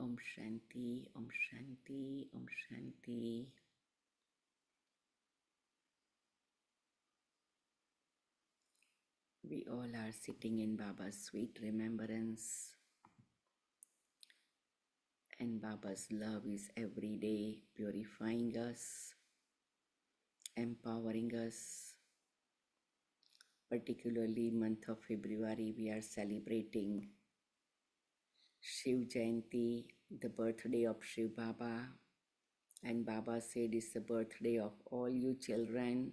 Om Shanti, Om Shanti, Om Shanti. We all are sitting in Baba's sweet remembrance, and Baba's love is every day purifying us, empowering us. Particularly month of February, we are celebrating Shiv Jayanti, the birthday of Shiv Baba. And Baba said it's the birthday of all you children.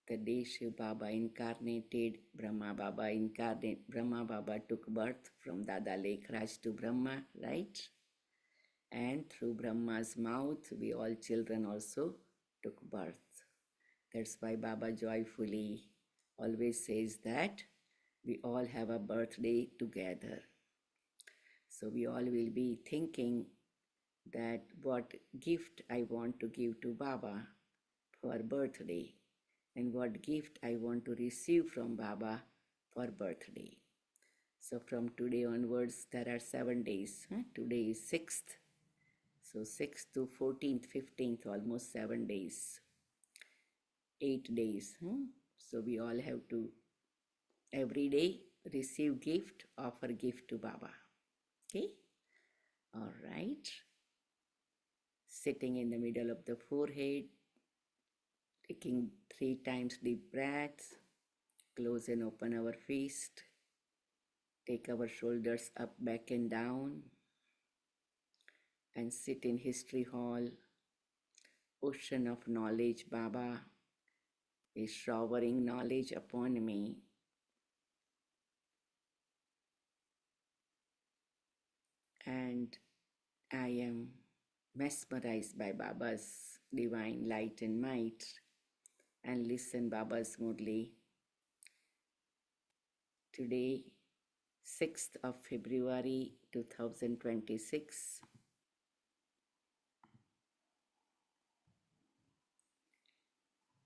The day Shiv Baba incarnated, Brahma Baba took birth from Dada Lekhraj to Brahma, right? And through Brahma's mouth, we all children also took birth. That's why Baba joyfully always says that we all have a birthday together. So we all will be thinking that what gift I want to give to Baba for birthday and what gift I want to receive from Baba for birthday. So from today onwards, there are 7 days. Today is 6th. So 6th to 14th, 15th, almost 7 days. 8 days. So we all have to every day receive gift, offer gift to Baba. Okay? All right. Sitting in the middle of the forehead, taking 3 times deep breaths, close and open our fist, take our shoulders up, back and down, and sit in History Hall. Ocean of knowledge, Baba is showering knowledge upon me. And I am mesmerized by Baba's divine light and might, and listen Baba smoothly. Today, 6th of February 2026.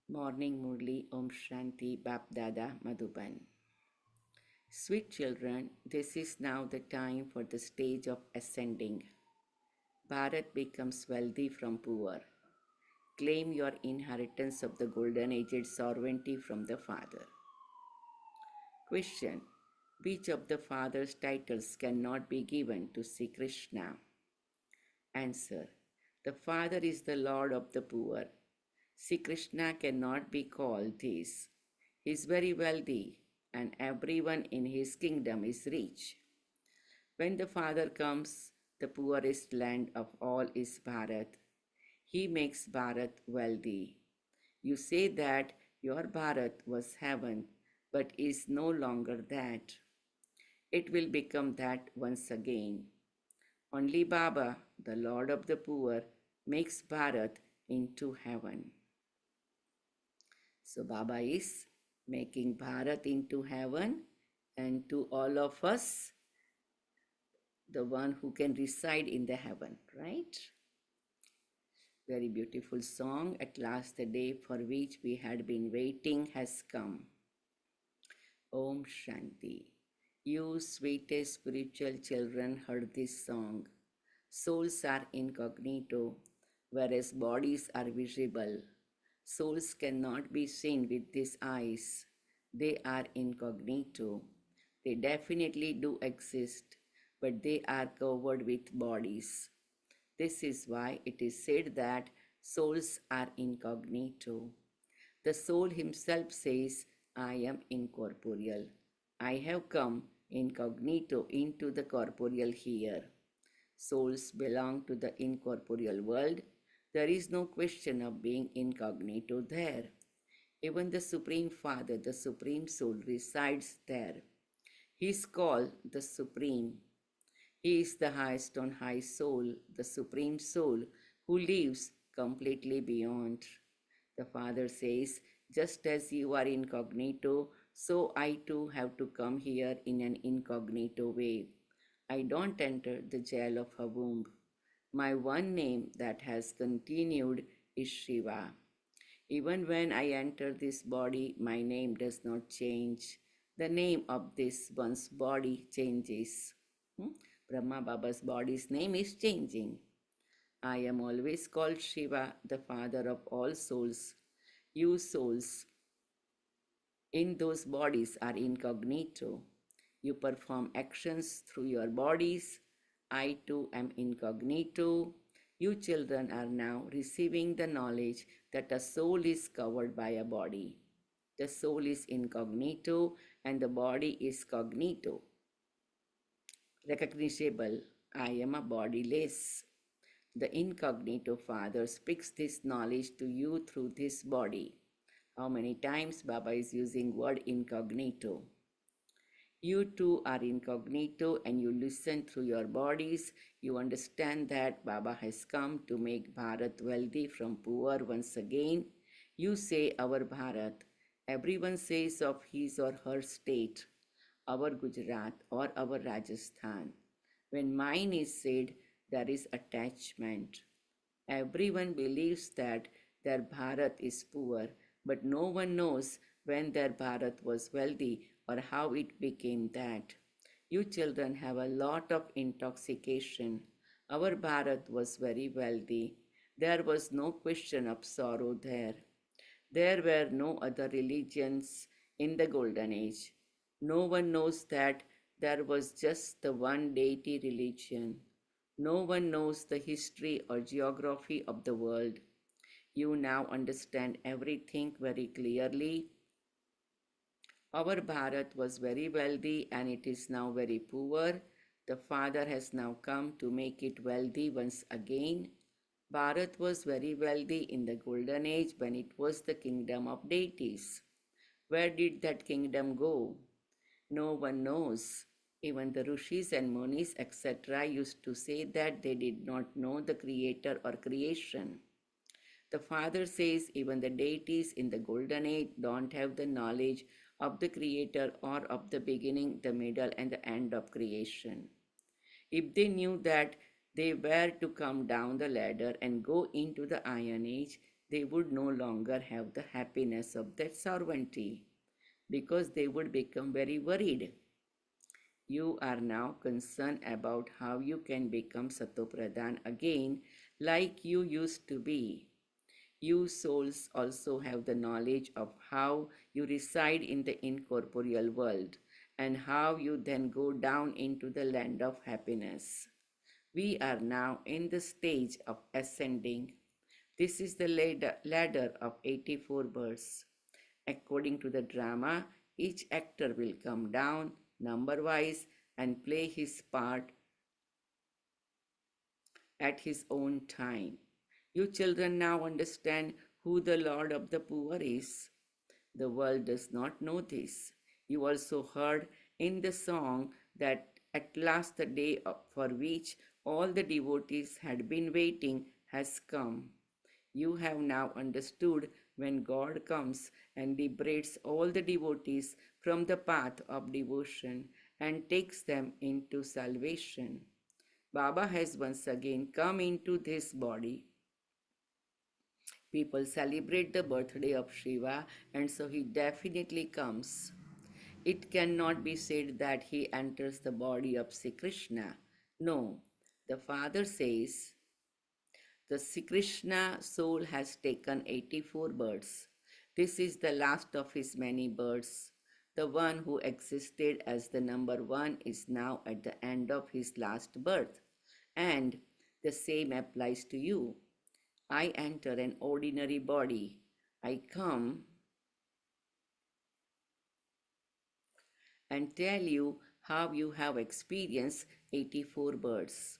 Morning Murli Om Shanti Bap Dada Madhuban. Sweet children, this is now the time for the stage of ascending. Bharat becomes wealthy from poor. Claim your inheritance of the golden aged sovereignty from the Father. Question: which of the Father's titles cannot be given to Sri Krishna? Answer: the Father is the Lord of the poor. Sri Krishna cannot be called this. He is very wealthy, and everyone in his kingdom is rich. When the Father comes, the poorest land of all is Bharat. He makes Bharat wealthy. You say that your Bharat was heaven, but is no longer that. It will become that once again. Only Baba, the Lord of the poor, makes Bharat into heaven. So Baba is making Bharat into heaven, and to all of us, the one who can reside in the heaven, right? Very beautiful song. At last the day for which we had been waiting has come. Om Shanti. You sweetest spiritual children heard this song. Souls are incognito, whereas bodies are visible. Souls cannot be seen with these eyes. They are incognito. They definitely do exist, but they are covered with bodies. This is why it is said that souls are incognito. The soul himself says, I am incorporeal. I have come incognito into the corporeal here. Souls belong to the incorporeal world. There is no question of being incognito there. Even the Supreme Father, the Supreme Soul, resides there. He is called the Supreme. He is the highest on high soul, the Supreme Soul, who lives completely beyond. The Father says, just as you are incognito, so I too have to come here in an incognito way. I don't enter the jail of a womb. My one name that has continued is Shiva. Even when I enter this body, my name does not change. The name of this one's body changes. Brahma Baba's body's name is changing. I am always called Shiva, the father of all souls. You souls in those bodies are incognito. You perform actions through your bodies. I too am incognito. You children are now receiving the knowledge that a soul is covered by a body. The soul is incognito and the body is cognito. Recognizable, I am a bodiless. The incognito Father speaks this knowledge to you through this body. How many times Baba is using word incognito? You too are incognito and you listen through your bodies. You understand that Baba has come to make Bharat wealthy from poor once again. You say our Bharat. Everyone says of his or her state, our Gujarat or our Rajasthan. When mine is said, there is attachment. Everyone believes that their Bharat is poor, but no one knows when their Bharat was wealthy or how it became that. You children have a lot of intoxication. Our Bharat was very wealthy. There was no question of sorrow there. There were no other religions in the Golden Age. No one knows that there was just the one deity religion. No one knows the history or geography of the world. You now understand everything very clearly. Our Bharat was very wealthy and it is now very poor. The Father has now come to make it wealthy once again. Bharat was very wealthy in the Golden Age when it was the kingdom of deities. Where did that kingdom go? No one knows. Even the Rishis and Munis, etc., used to say that they did not know the Creator or creation. The Father says even the deities in the Golden Age don't have the knowledge of the Creator or of the beginning, the middle, and the end of creation. If they knew that they were to come down the ladder and go into the Iron Age, they would no longer have the happiness of that sovereignty because they would become very worried. You are now concerned about how you can become Satopradhan again like you used to be. You souls also have the knowledge of how you reside in the incorporeal world and how you then go down into the land of happiness. We are now in the stage of ascending. This is the ladder of 84 births. According to the drama, each actor will come down number wise and play his part at his own time. You children now understand who the Lord of the poor is. The world does not know this. You also heard in the song that at last the day for which all the devotees had been waiting has come. You have now understood when God comes and liberates all the devotees from the path of devotion and takes them into salvation. Baba has once again come into this body. People celebrate the birthday of Shiva, and so he definitely comes. It cannot be said that he enters the body of Sri Krishna. No, the Father says the Sri Krishna soul has taken 84 births. This is the last of his many births. The one who existed as the number one is now at the end of his last birth. And the same applies to you. I enter an ordinary body. I come and tell you how you have experienced 84 births.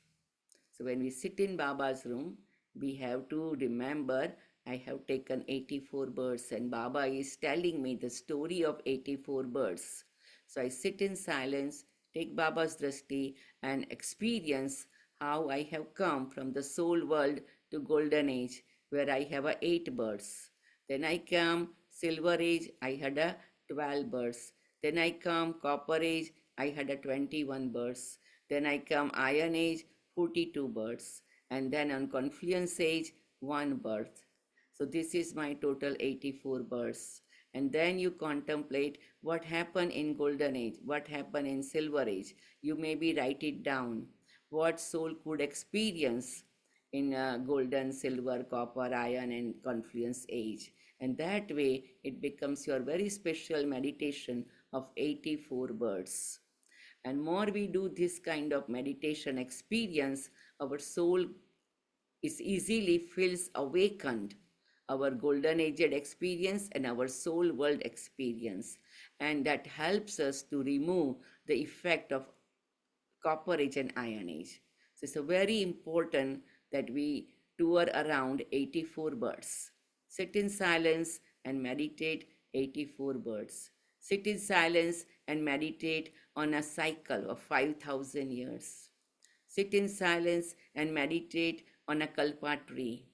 So when we sit in Baba's room, we have to remember I have taken 84 births and Baba is telling me the story of 84 births. So I sit in silence, take Baba's drashti and experience how I have come from the soul world to golden age where I have 8 births. Then I come silver age, I had a 12 births. Then I come copper age, I had a 21 births. Then I come iron age, 42 births. And then on confluence age, 1 birth. So this is my total 84 births. And then you contemplate what happened in golden age, what happened in silver age. You maybe write it down. what soul could experience in golden, silver, copper, iron, and confluence age. And that way, it becomes your very special meditation of 84 birds. And more we do this kind of meditation experience, our soul is easily feels awakened, our golden aged experience and our soul world experience, and that helps us to remove the effect of copper age and iron age. So it's a very important that we tour around 84 birds. Sit in silence and meditate 84 birds. Sit in silence and meditate on a cycle of 5,000 years. Sit in silence and meditate on a kalpa tree.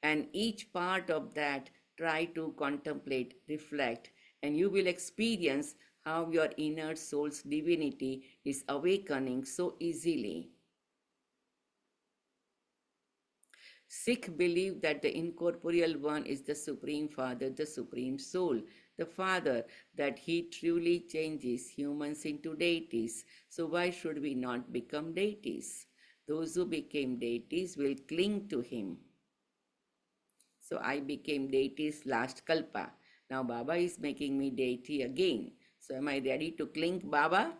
And each part of that, try to contemplate, reflect, and you will experience how your inner soul's divinity is awakening so easily. Sikh believe that the incorporeal one is the Supreme Father, the Supreme Soul, the Father, that He truly changes humans into deities. So why should we not become deities? Those who became deities will cling to Him. So I became deities last kalpa. Now Baba is making me deity again. So am I ready to cling Baba?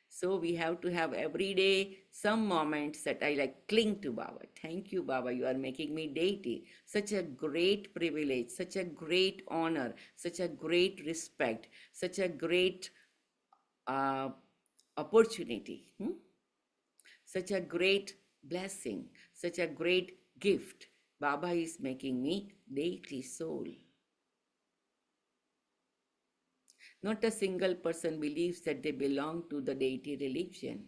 So we have to have every day some moments that I like cling to Baba. Thank you, Baba. You are making me deity. Such a great privilege, such a great honor, such a great respect, such a great uh, opportunity, such a great blessing, such a great gift. Baba is making me deity soul. Not a single person believes that they belong to the deity religion.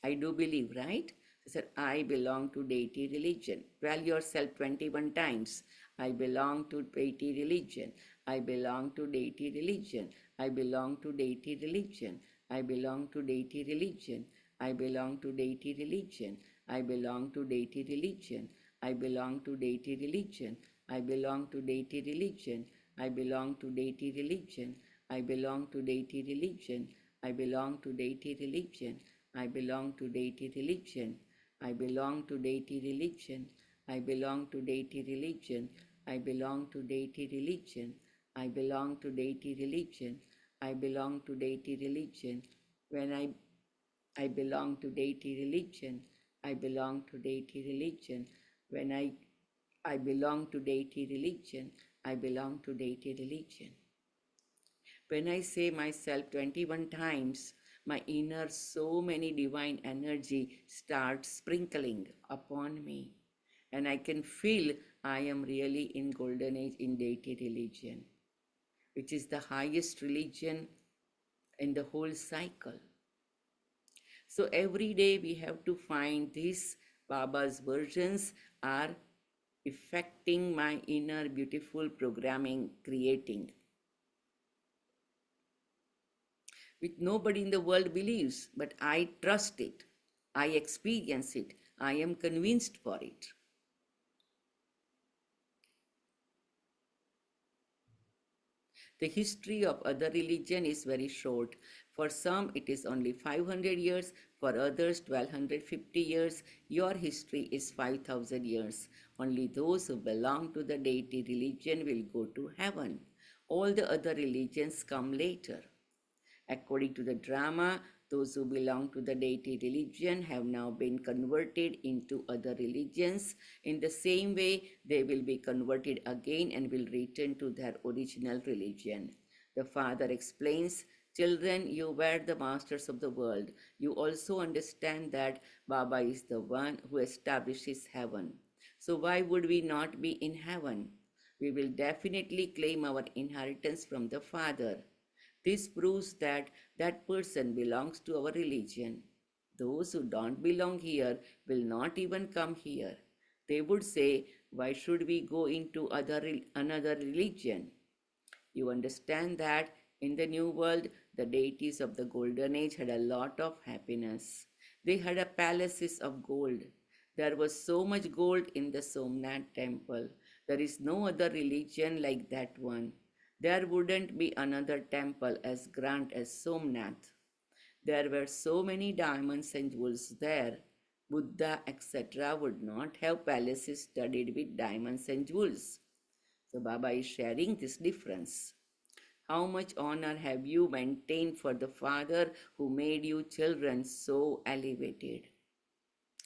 I do believe, right? I said, I belong to deity religion. Tell yourself 21 times. I belong to deity religion. I belong to deity religion. I belong to deity religion. I belong to deity religion. I belong to deity religion. I belong to deity religion. I belong to deity religion. I belong to deity religion. I belong to deity religion. I belong to deity religion. I belong to deity religion. I belong to deity religion. I belong to deity religion. I belong to deity religion. I belong to deity religion. I belong to deity religion. I belong to deity religion. When I belong to deity religion. I belong to deity religion. When I belong to deity religion. I belong to deity religion. When I say myself 21 times, my inner so many divine energy starts sprinkling upon me. And I can feel I am really in golden age in deity religion, which is the highest religion in the whole cycle. So every day we have to find these Baba's versions are affecting my inner beautiful programming, creating. Which nobody in the world believes, but I trust it. I experience it. I am convinced for it. The history of other religion is very short. For some, it is only 500 years. For others, 1250 years. Your history is 5000 years. Only those who belong to the deity religion will go to heaven. All the other religions come later. According to the drama, those who belong to the deity religion have now been converted into other religions. In the same way, they will be converted again and will return to their original religion. The father explains, children, you were the masters of the world. You also understand that Baba is the one who establishes heaven. So why would we not be in heaven? We will definitely claim our inheritance from the Father. This proves that that person belongs to our religion. Those who don't belong here will not even come here. They would say, why should we go into another religion? You understand that in the new world, the deities of the golden age had a lot of happiness. They had a palaces of gold. There was so much gold in the Somnath temple. There is no other religion like that one. There wouldn't be another temple as grand as Somnath. There were so many diamonds and jewels there. Buddha, etc., would not have palaces studded with diamonds and jewels. So, Baba is sharing this difference. How much honor have you maintained for the Father who made you children so elevated?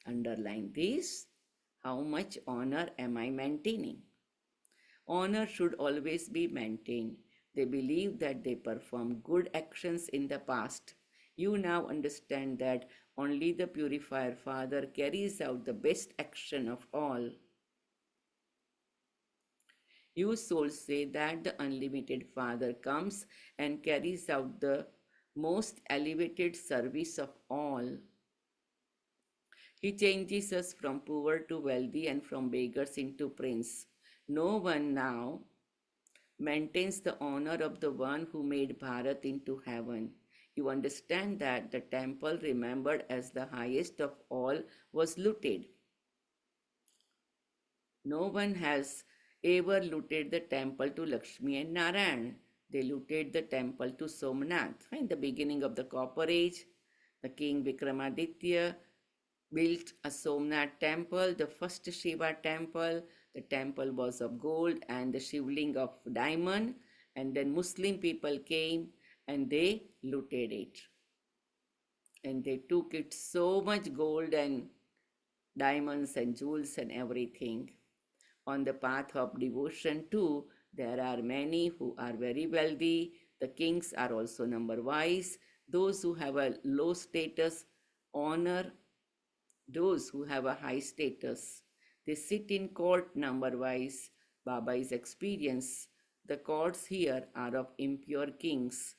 Underline this. How much honor am I maintaining? Honor should always be maintained. They believe that they performed good actions in the past. You now understand that only the purifier Father carries out the best action of all. You souls say that the unlimited Father comes and carries out the most elevated service of all. He changes us from poor to wealthy and from beggars into prince. No one now maintains the honor of the one who made Bharat into heaven. You understand that the temple, remembered as the highest of all, was looted. No one has ever looted the temple to Lakshmi and Narayan. They looted the temple to Somnath. In the beginning of the Copper Age, the king Vikramaditya built a Somnath temple, the first Shiva temple. The temple was of gold and the shivling of diamond. And then Muslim people came and they looted it. And they took it so much gold and diamonds and jewels and everything. On the path of devotion too, there are many who are very wealthy. The kings are also number wise. Those who have a low status honor those who have a high status. They sit in court number wise. Baba is experience. The courts here are of impure kings.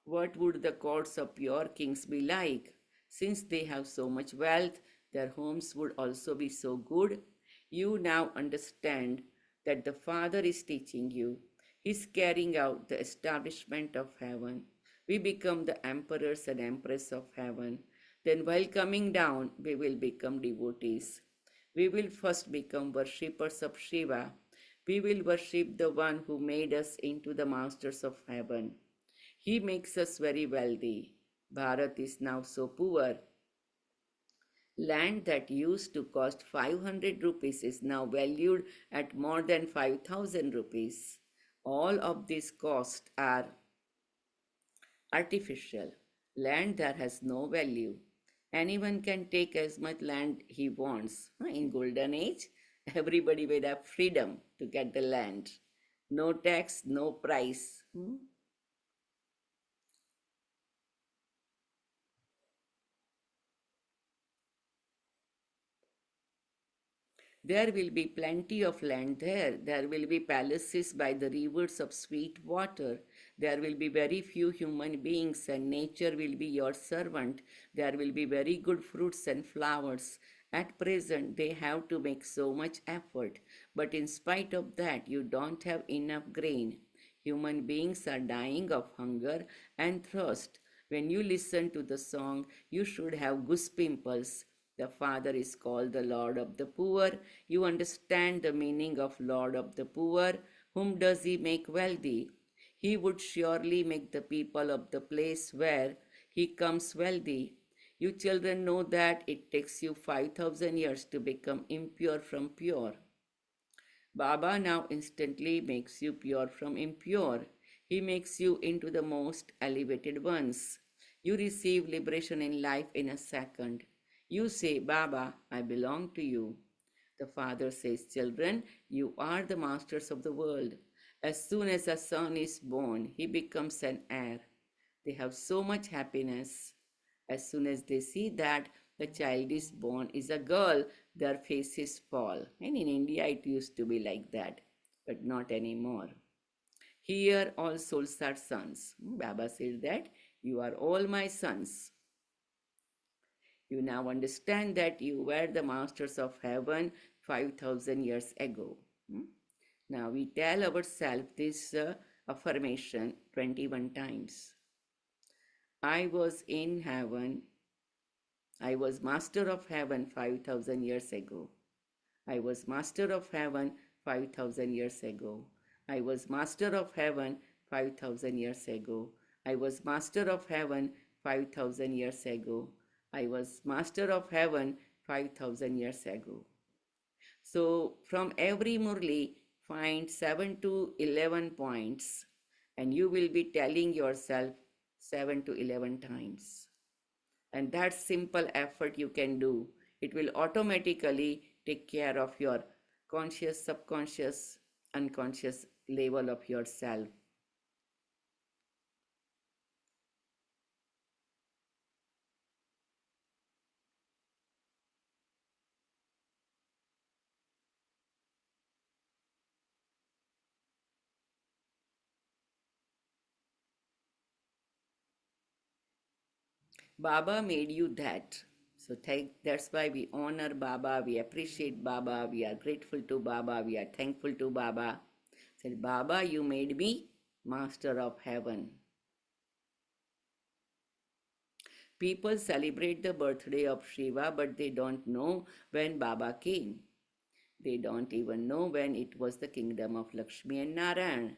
What would the courts of pure kings be like? Since they have so much wealth, their homes would also be so good. You now understand that the Father is teaching you. He is carrying out the establishment of heaven. We become the emperors and empress of heaven. Then, while coming down, we will become devotees. We will first become worshippers of Shiva. We will worship the one who made us into the masters of heaven. He makes us very wealthy. Bharat is now so poor. Land that used to cost 500 rupees is now valued at more than 5,000 rupees. All of these costs are artificial. Land that has no value. Anyone can take as much land he wants. In golden age, everybody will have freedom to get the land. No tax, no price. There will be plenty of land there. There will be palaces by the rivers of sweet water. There will be very few human beings, and nature will be your servant. There will be very good fruits and flowers. At present, they have to make so much effort, but in spite of that, you don't have enough grain. Human beings are dying of hunger and thirst. When you listen to the song, you should have goose pimples. The Father is called the Lord of the poor. You understand the meaning of Lord of the poor. Whom does he make wealthy? He would surely make the people of the place where he comes wealthy. You children know that it takes you 5,000 years to become impure from pure. Baba now instantly makes you pure from impure. He makes you into the most elevated ones. You receive liberation in life in a second. You say, Baba, I belong to you. The Father says, children, you are the masters of the world. As soon as a son is born, he becomes an heir. They have so much happiness. As soon as they see that the child is born is a girl, their faces fall. And in India, it used to be like that, but not anymore. Here, all souls are sons. Baba said that you are all my sons. You now understand that you were the masters of heaven 5,000 years ago. Now we tell ourselves this affirmation 21 times. I was in heaven. I was master of heaven 5,000 years ago. I was master of heaven 5,000 years ago. I was master of heaven 5,000 years ago. I was master of heaven 5,000 years ago. I was master of heaven 5,000 years ago. So from every Murli, find 7 to 11 points and you will be telling yourself 7 to 11 times. And that simple effort you can do. It will automatically take care of your conscious, subconscious, unconscious level of yourself. Baba made you that. So that's why we honor Baba, we appreciate Baba, we are grateful to Baba, we are thankful to Baba. Said, Baba, you made me master of heaven. People celebrate the birthday of Shiva, but they don't know when Baba came. They don't even know when it was the kingdom of Lakshmi and Narayan.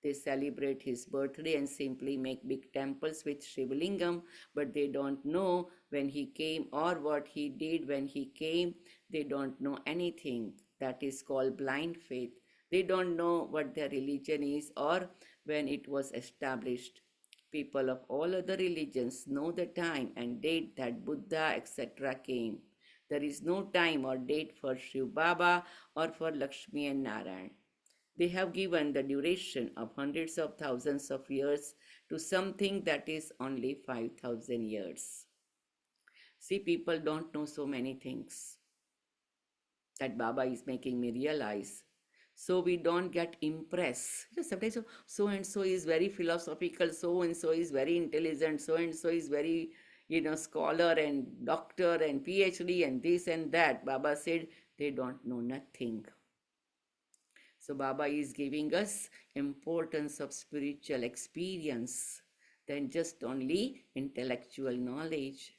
They celebrate his birthday and simply make big temples with Shivlingam, but they don't know when he came or what he did when he came. They don't know anything. That is called blind faith. They don't know what their religion is or when it was established. People of all other religions know the time and date that Buddha, etc. came. There is no time or date for Shiv Baba or for Lakshmi and Narayan. They have given the duration of hundreds of thousands of years to something that is only 5,000 years. See, people don't know so many things that Baba is making me realize. So we don't get impressed. Sometimes so and so is very philosophical, so and so is very intelligent, so and so is very, scholar and doctor and PhD and this and that. Baba said they don't know nothing. So Baba is giving us importance of spiritual experience than just only intellectual knowledge.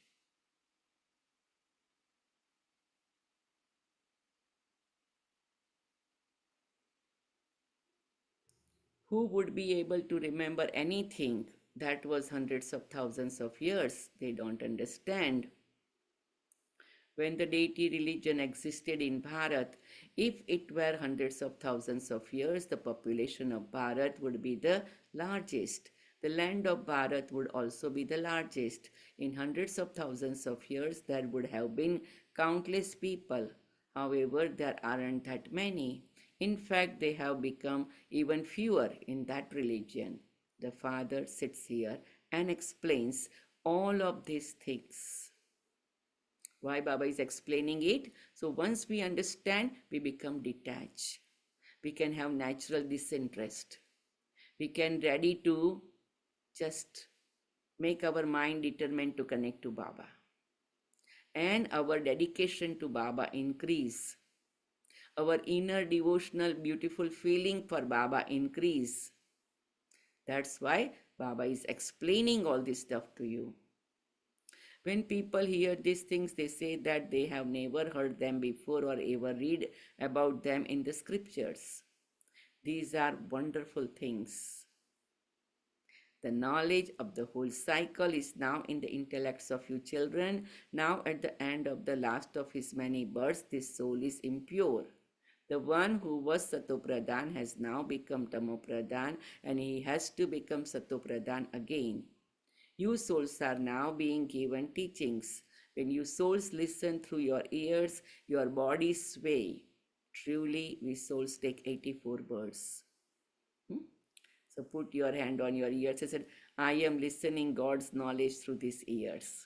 Who would be able to remember anything that was hundreds of thousands of years? They don't understand. When the deity religion existed in Bharat, if it were hundreds of thousands of years, the population of Bharat would be the largest. The land of Bharat would also be the largest. In hundreds of thousands of years, there would have been countless people. However, there aren't that many. In fact, they have become even fewer in that religion. The Father sits here and explains all of these things. Why Baba is explaining it? So once we understand, we become detached. We can have natural disinterest. We can ready to just make our mind determined to connect to Baba. And our dedication to Baba increase. Our inner devotional beautiful feeling for Baba increase. That's why Baba is explaining all this stuff to you. When people hear these things, they say that they have never heard them before or ever read about them in the scriptures. These are wonderful things. The knowledge of the whole cycle is now in the intellects of you children. Now at the end of the last of his many births, this soul is impure. The one who was Satopradhan has now become Tamopradhan and he has to become Satopradhan again. You souls are now being given teachings. When you souls listen through your ears, your bodies sway. Truly, we souls take 84 births. So put your hand on your ears and said, I am listening God's knowledge through these ears.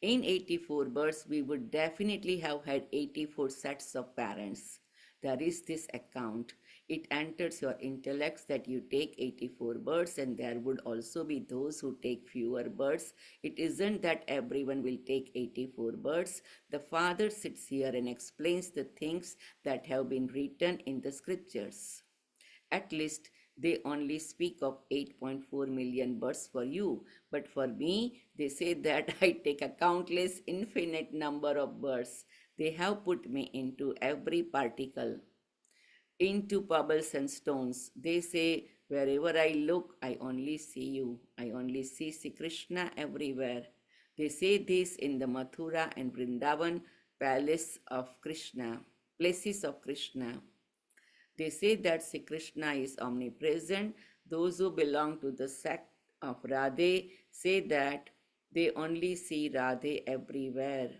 In 84 births, we would definitely have had 84 sets of parents. There is this account. It enters your intellects that you take 84 births, and there would also be those who take fewer births. It isn't that everyone will take 84 births. The Father sits here and explains the things that have been written in the scriptures. At least they only speak of 8.4 million births for you. But for me, they say that I take a countless infinite number of births. They have put me into every particle. into pebbles and stones. They say, wherever I look, I only see you. I only see Sri Krishna everywhere. They say this in the Mathura and Vrindavan palace of Krishna, places of Krishna. They say that Sri Krishna is omnipresent. Those who belong to the sect of Radhe say that they only see Radhe everywhere.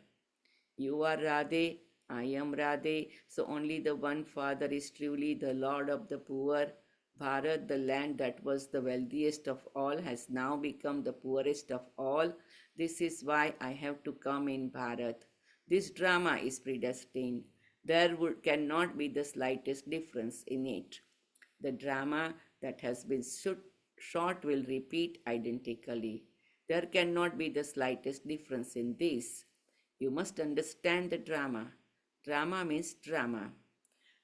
You are Radhe, I am Radhe. So only the one Father is truly the Lord of the poor. Bharat, the land that was the wealthiest of all, has now become the poorest of all. This is why I have to come in Bharat. This drama is predestined. Cannot be the slightest difference in it. The drama that has been shot will repeat identically. There cannot be the slightest difference in this. You must understand the drama. Drama means drama.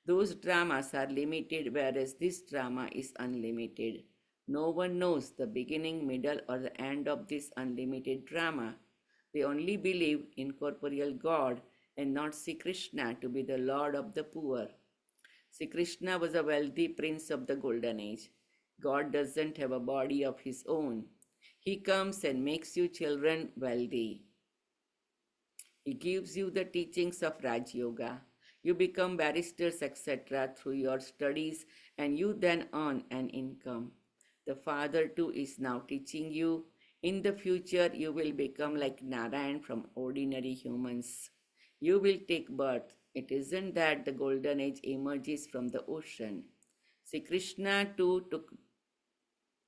Those dramas are limited, whereas this drama is unlimited. No one knows the beginning, middle, or the end of this unlimited drama. They only believe in corporeal God and not see Krishna to be the Lord of the poor. See, Krishna was a wealthy prince of the golden age. God doesn't have a body of his own. He comes and makes you children wealthy. He gives you the teachings of Raj Yoga. You become barristers, etc., through your studies, and you then earn an income. The Father too is now teaching you. In the future, you will become like Narayan from ordinary humans. You will take birth. It isn't that the golden age emerges from the ocean. See, Krishna too took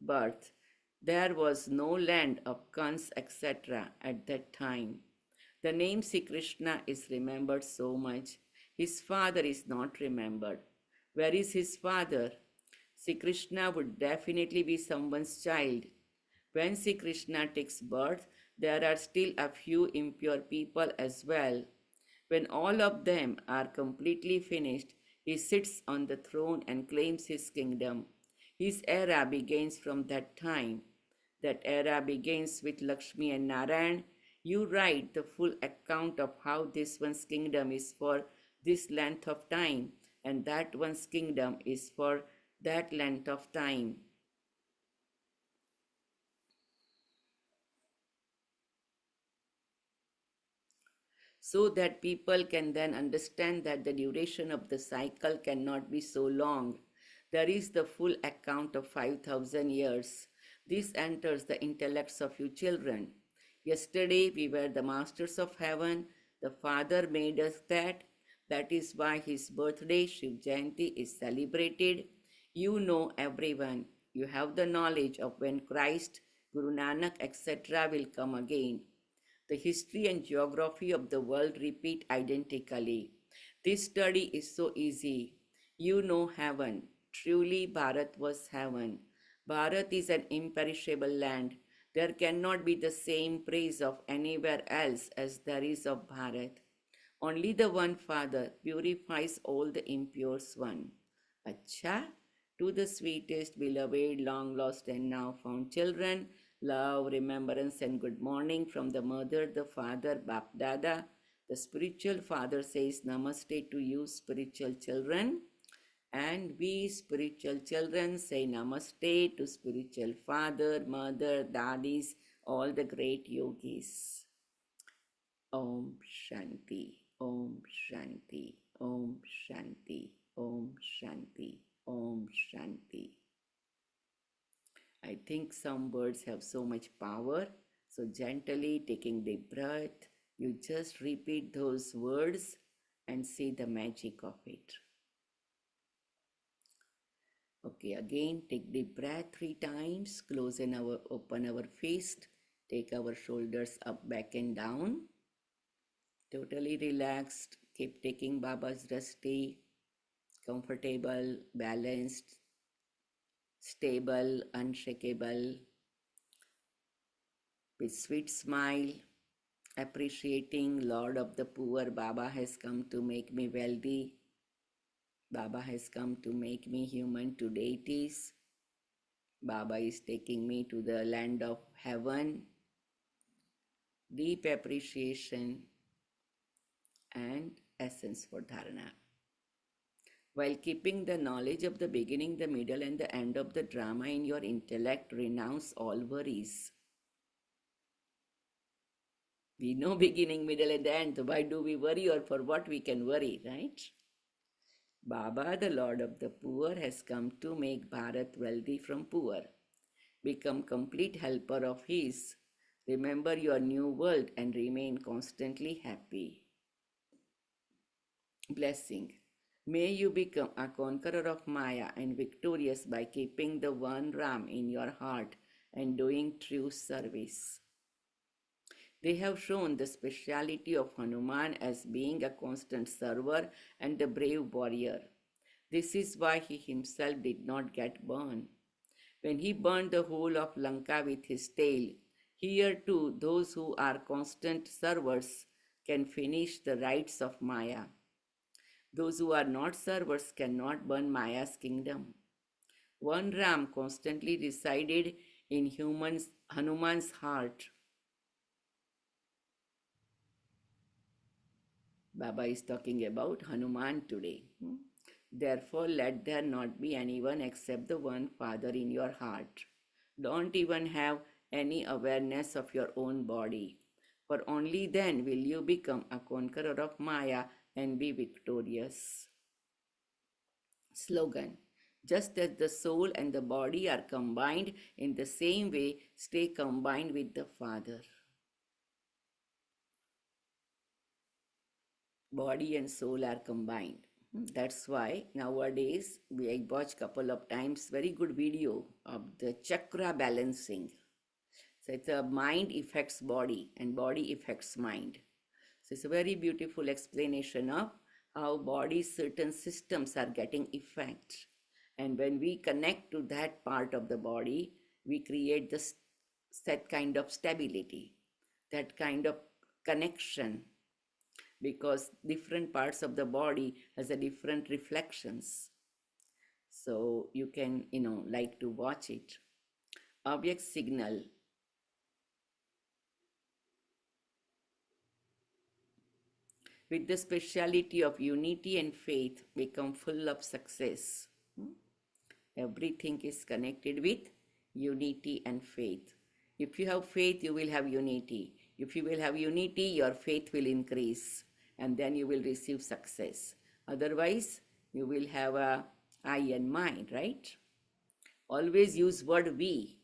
birth. There was no land of Kans, etc. at that time. The name Sri Krishna is remembered so much. His father is not remembered. Where is his father? Sri Krishna would definitely be someone's child. When Sri Krishna takes birth, there are still a few impure people as well. When all of them are completely finished, he sits on the throne and claims his kingdom. His era begins from that time. That era begins with Lakshmi and Narayan. You write the full account of how this one's kingdom is for this length of time, and that one's kingdom is for that length of time. So that people can then understand that the duration of the cycle cannot be so long. There is the full account of 5,000 years. This enters the intellects of you children. Yesterday we were the masters of heaven. The Father made us that. That is why his birthday, Shiv Jayanti, is celebrated. You know everyone. You have the knowledge of when Christ, Guru Nanak, etc. will come again. The history and geography of the world repeat identically. This study is so easy. You know heaven. Truly, Bharat was heaven. Bharat is an imperishable land. There cannot be the same praise of anywhere else as there is of Bharat. Only the one Father purifies all the impure one. Acha, to the sweetest, beloved, long lost, and now found children, love, remembrance, and good morning from the mother, the father, Bap Dada. The spiritual father says namaste to you, spiritual children. And we spiritual children say namaste to spiritual father, mother, daddies, all the great yogis. Om Shanti, Om Shanti, Om Shanti, Om Shanti, Om Shanti. I think some words have so much power. So gently taking deep breath, you just repeat those words and see the magic of it. Okay, again take deep breath 3 times, open our fist, take our shoulders up, back and down. Totally relaxed, keep taking Baba's Rasti, comfortable, balanced, stable, unshakable, with sweet smile, appreciating Lord of the poor. Baba has come to make me wealthy. Baba has come to make me human to deities. Baba is taking me to the land of heaven. Deep appreciation and essence for dharana. While keeping the knowledge of the beginning, the middle, and the end of the drama in your intellect, renounce all worries. We know beginning, middle, and the end. So why do we worry, or for what we can worry, right? Baba, the Lord of the poor, has come to make Bharat wealthy from poor. Become complete helper of his. Remember your new world and remain constantly happy. Blessing. May you become a conqueror of Maya and victorious by keeping the one Ram in your heart and doing true service. They have shown the speciality of Hanuman as being a constant server and a brave warrior. This is why he himself did not get burned. When he burned the whole of Lanka with his tail, here too those who are constant servers can finish the rites of Maya. Those who are not servers cannot burn Maya's kingdom. One Ram constantly resided in Hanuman's heart. Baba is talking about Hanuman today. Therefore, let there not be anyone except the one Father in your heart. Don't even have any awareness of your own body, for only then will you become a conqueror of Maya and be victorious. Slogan. Just as the soul and the body are combined, in the same way, stay combined with the Father. Body and soul are combined. That's why nowadays I watch couple of times very good video of the chakra balancing. So it's a mind affects body and body affects mind. So it's a very beautiful explanation of how body's certain systems are getting effect. And when we connect to that part of the body, we create this that kind of stability, that kind of connection, because different parts of the body has a different reflections. So you can like to watch it. Object signal. With the speciality of unity and faith, become full of success. Everything is connected with unity and faith. If you have faith, you will have unity. If you will have unity, your faith will increase, and then you will receive success. Otherwise, you will have a I and mine, right? Always use word we.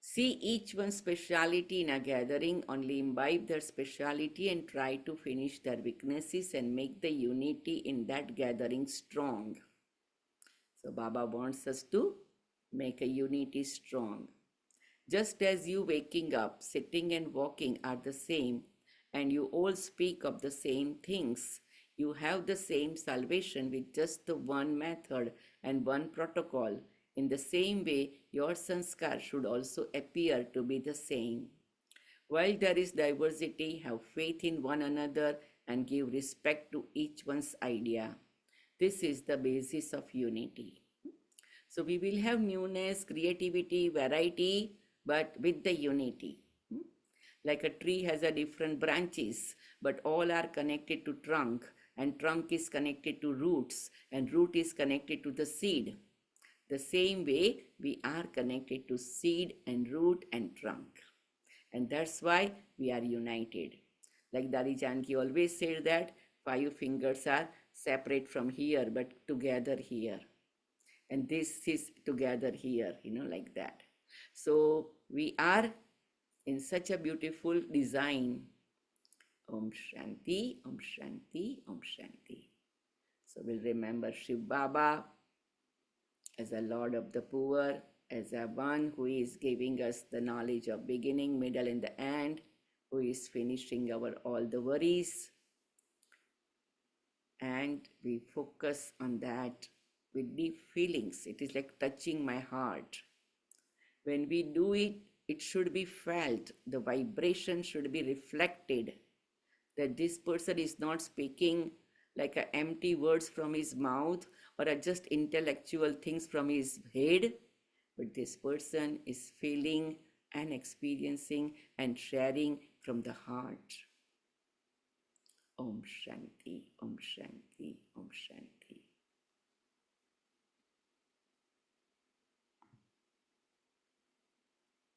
See each one's speciality in a gathering, only imbibe their speciality and try to finish their weaknesses and make the unity in that gathering strong. So Baba wants us to make a unity strong. Just as you waking up, sitting and walking are the same, and you all speak of the same things, you have the same salvation with just the one method and one protocol. In the same way, your sanskar should also appear to be the same. While there is diversity, have faith in one another and give respect to each one's idea. This is the basis of unity. So we will have newness, creativity, variety, but with the unity. Like a tree has a different branches, but all are connected to trunk, and trunk is connected to roots, and root is connected to the seed. The same way we are connected to seed and root and trunk. And that's why we are united. Like Dari Janki always said that 5 fingers are separate from here, but together here. And this is together here, like that. So we are in such a beautiful design. Om Shanti, Om Shanti, Om Shanti. So we'll remember Shiv Baba as a Lord of the poor, as a one who is giving us the knowledge of beginning, middle, and the end, who is finishing our all the worries. And we focus on that with deep feelings. It is like touching my heart. When we do it, it should be felt. The vibration should be reflected. That this person is not speaking like a empty words from his mouth or just intellectual things from his head, but this person is feeling and experiencing and sharing from the heart. Om Shanti, Om Shanti, Om Shanti.